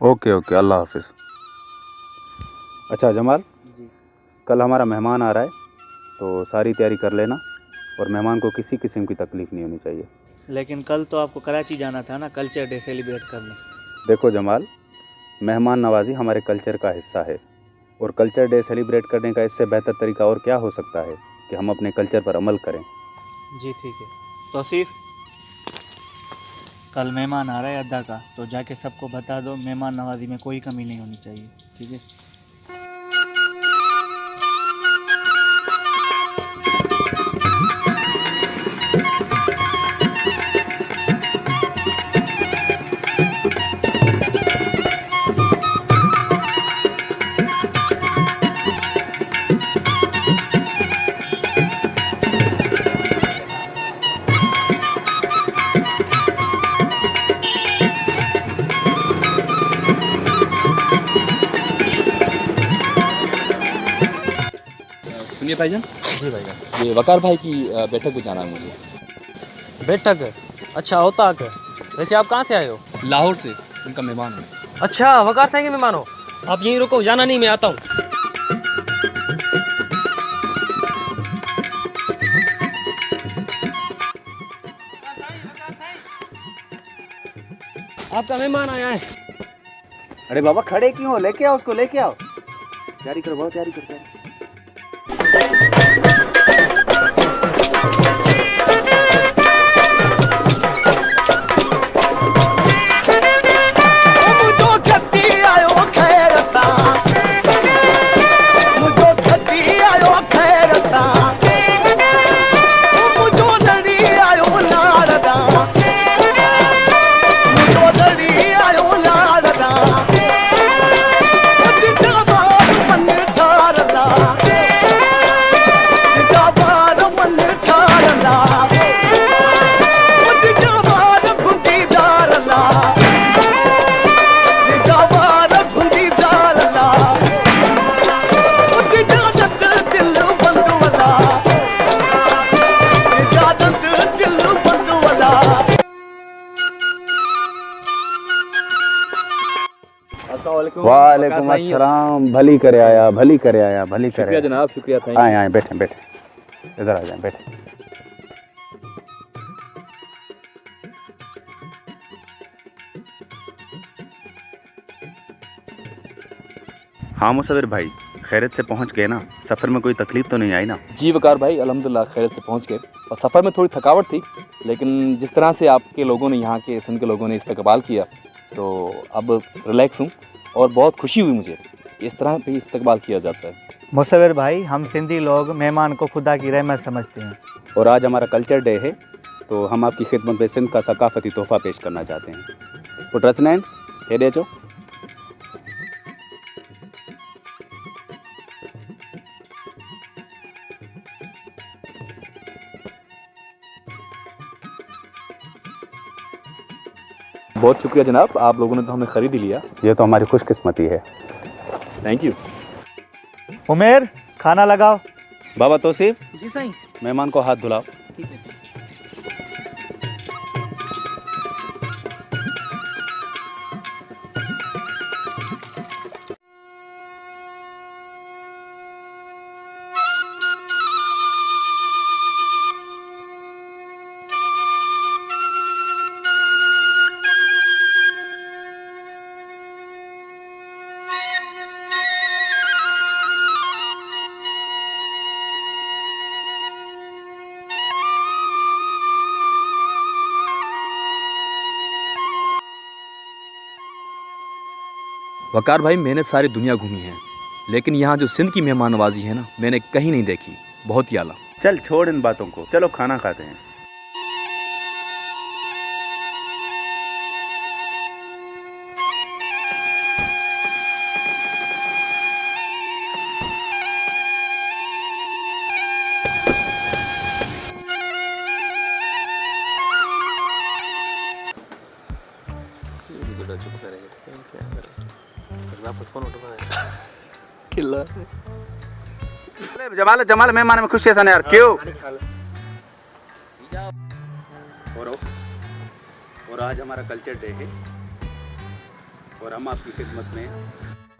Okay okay, अल्लाह हाफिज़। अच्छा जमाल, जी। कल हमारा मेहमान आ रहा है तो सारी तैयारी कर लेना, और मेहमान को किसी किस्म की तकलीफ़ नहीं होनी चाहिए। लेकिन कल तो आपको कराची जाना था ना, कल्चर डे सेलिब्रेट करने। देखो जमाल, मेहमान नवाजी हमारे कल्चर का हिस्सा है, और कल्चर डे सेलिब्रेट करने का इससे बेहतर तरीका और क्या हो सकता है कि हम अपने कल्चर पर अमल करें। जी ठीक है। तौसीफ, कल मेहमान आ रहा है अद्दा का, तो जाके सबको बता दो मेहमान नवाजी में कोई कमी नहीं होनी चाहिए, ठीक है। सुनिए भाईजान, जी भाई। ये वकार भाई की बैठक पे जाना है मुझे। बैठक? अच्छा होता है। वैसे आप कहाँ से आए हो? लाहौर से, उनका मेहमान हूँ। अच्छा, वकार साईं के मेहमान हो। आप यहीं रुको, जाना नहीं, मैं आता हूँ। आपका मेहमान आया है। अरे बाबा खड़े क्यों हो, लेके आओ उसको, लेके आओ। तैयारी करो, बहुत तैयारी करो। वालेकुम अस्सलाम। भली करे आया, भली करे आया, भली करे। शुक्रिया जनाब, शुक्रिया। थैंक आए आए, बैठे बैठे, इधर आ जाए, बैठे। हाँ मुसविर भाई, खैरियत से पहुंच गए ना? सफ़र में कोई तकलीफ़ तो नहीं आई ना? जी वकार भाई, अल्हम्दुलिल्लाह खैरियत से पहुंच गए। और सफ़र में थोड़ी थकावट थी, लेकिन जिस तरह से आपके लोगों ने, यहाँ के सिंध के लोगों ने इस्तकबाल किया, तो अब रिलैक्स हूँ और बहुत खुशी हुई मुझे। इस तरह भी इस्तकबाल किया जाता है। मुसविर भाई, हम सिंधी लोग मेहमान को खुदा की रहमत समझते हैं। और आज हमारा कल्चर डे है, तो हम आपकी खिदमत में सिंध का सकाफ़ती तोहफ़ा पेश करना चाहते हैं। पुट रसनैन, हेॾे अचो। बहुत शुक्रिया जनाब, आप लोगों ने तो हमें ख़रीद ही लिया। ये तो हमारी खुशकिस्मती है। Thank you. उमेर, खाना लगाओ। बाबा तौसीफ, जी साईं। मेहमान को हाथ धुलाओ। ठीक है। वकार भाई, मैंने सारी दुनिया घूमी है, लेकिन यहाँ जो सिंध की मेहमान नवाजी है ना, मैंने कहीं नहीं देखी। बहुत ही आला। चल छोड़ इन बातों को, चलो खाना खाते हैं। जमाल जमाल मेहमान में खुशी है यार, क्यों? और आज हमारा कल्चर डे है, और हम आपकी खिदमत में